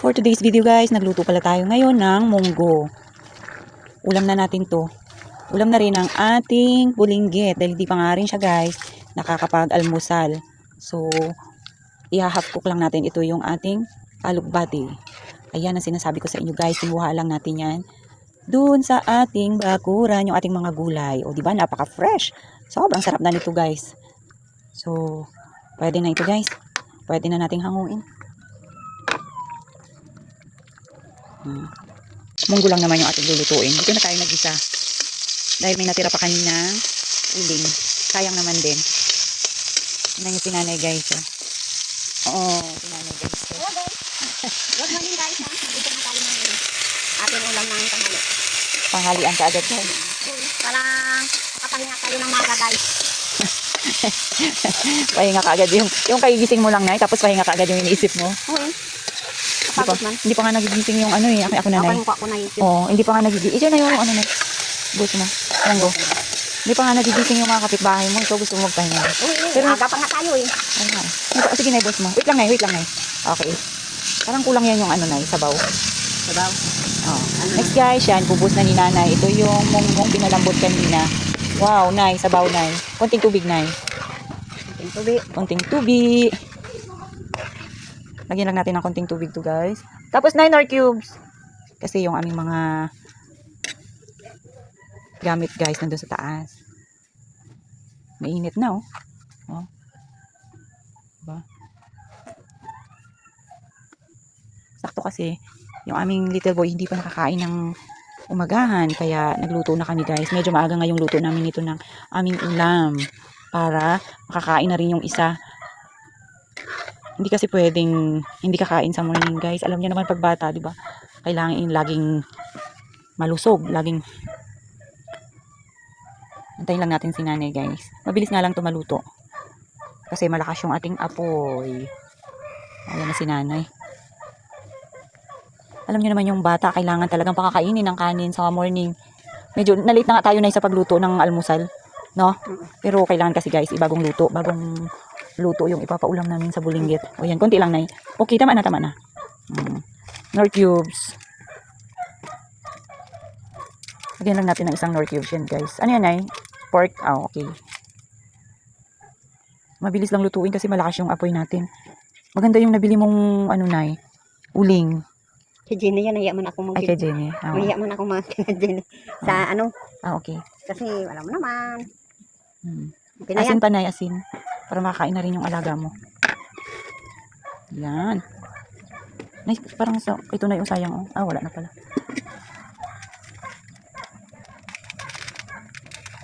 For today's video guys, nagluto pala tayo ngayon ng munggo. Ulam na natin to. Ulam na rin ang ating bulinggit. Dahil di pa nga rin siya guys, nakakapag-almusal. So, i-half cook lang natin. Ito yung ating alugbati. Ayan ang sinasabi ko sa inyo guys. Sinuha lang natin yan dun sa ating bakuran, yung ating mga gulay. O diba, napaka-fresh. Sobrang sarap na nito guys. So, pwede na ito guys. Pwede na nating hanguin. Munggo lang naman yung ating lulutuin. Dito na tayo nag-isa. Dahil may natira pa kanina uling. Sayang naman din. Tingnan yung pinanay guys. Oo, pinanay guys. Hello guys. Good morning guys. Dito na tayo ng ating ulam ng tanghali. Panghalian ka agad guys. Parang makapahinga tayo ng maga guys. Pahinga ka agad yung kagigising mo lang na tapos pahinga ka agad yung iniisip mo. Oo. Kapagod man. Hindi pa nga nagigising yung ano eh. Ako nanay. Ako na yun. Oo, hindi pa nga nagigising. Ito na yung ano na. Gusto mo. Munggo. Hindi pa nga nagigising yung mga kapitbahay mo. Ikaw gusto mo magpahinga. Pero aga pa nga tayo eh. Sige na, boss mo. Wait lang na. Okay. Parang kulang yan yung ano na, sabaw. Sabaw. Oh. Next guys, yan. Bubus na ni nanay. Ito yung munggong pinalambot kanina. Wow, nay. Sabaw, nay. Konting tubig, nay. Konting tubig. Konting tubig. Lagyan lang natin ng konting tubig to guys. Tapos 9 or cubes. Kasi yung aming mga gamit guys nandun sa taas. Mainit na oh. Oh. Diba? Sakto kasi yung aming little boy hindi pa nakakain ng umagahan. Kaya nagluto na kami guys. Medyo maaga nga yung luto namin ito ng aming ulam. Para makakain na rin yung isa. Hindi kasi pwedeng hindi kakain sa morning guys. Alam niyo naman pag bata, di ba? Kailangan laging malusog, laging antayin lang natin si nanay guys. Mabilis nga lang to maluto. Kasi malakas yung ating apoy. Ayan na si nanay. Alam niyo naman yung bata, kailangan talagang pakakainin ng kanin sa morning. Medyo na-late na nga tayo na sa pagluto ng almusal, no? Pero kailangan kasi guys, ibagong luto, bagong luto yung ipapaulam namin sa bulinggit. O yan, konti lang na. Okay, tama na. Nor cubes. Lagyan lang natin ng isang nor cubes yan, guys. Ano yan, nay? Pork. Okay. Mabilis lang lutuin kasi malakas yung apoy natin. Maganda yung nabili mong, ano, nay? Uling. Si Jenny yan, nahiya man ako Ay, kay Jenny. Nahiya man ako mag-kina Jenny. Sa ano? Okay. Kasi wala mo naman. Asin pa, nay, asin. Para makakain na rin yung alaga mo. Yan. Nice, parang ito na yung sayang. Oh. Wala na pala.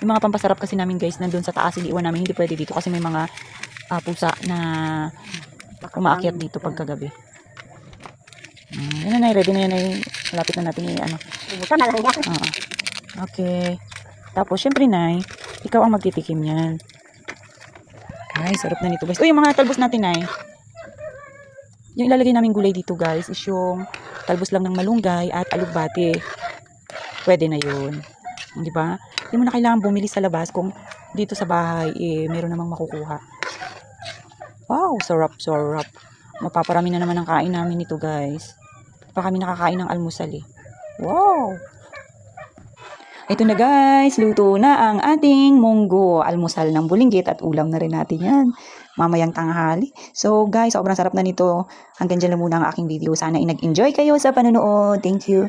Yung mga pampasarap kasi namin guys, nandun sa taas, iniiwan namin. Hindi pwede dito kasi may mga pusa na umaakyat dito pagkagabi. Yan na, ready na yan. Malapit na natin ano. Buta na lang yan. Okay. Tapos, syempre, nay, ikaw ang magtitikim yan. Ay, sarap na nito guys. Uy, yung mga talbos natin ay. Yung ilalagay namin gulay dito guys is yung talbos lang ng malunggay at alugbati. Pwede na yun. Di ba? Hindi mo na kailangan bumili sa labas kung dito sa bahay meron namang makukuha. Wow, sarap. Mapaparami na naman ang kain namin nito guys. Pa kami nakakain ng almusal eh. Wow! Ito na guys, luto na ang ating munggo, almusal ng bulinggit at ulam na rin natin yan. Mamayang tanghali. So guys, sobrang sarap na nito. Hanggang dyan lang muna ang aking video. Sana nag-enjoy kayo sa panonood. Thank you.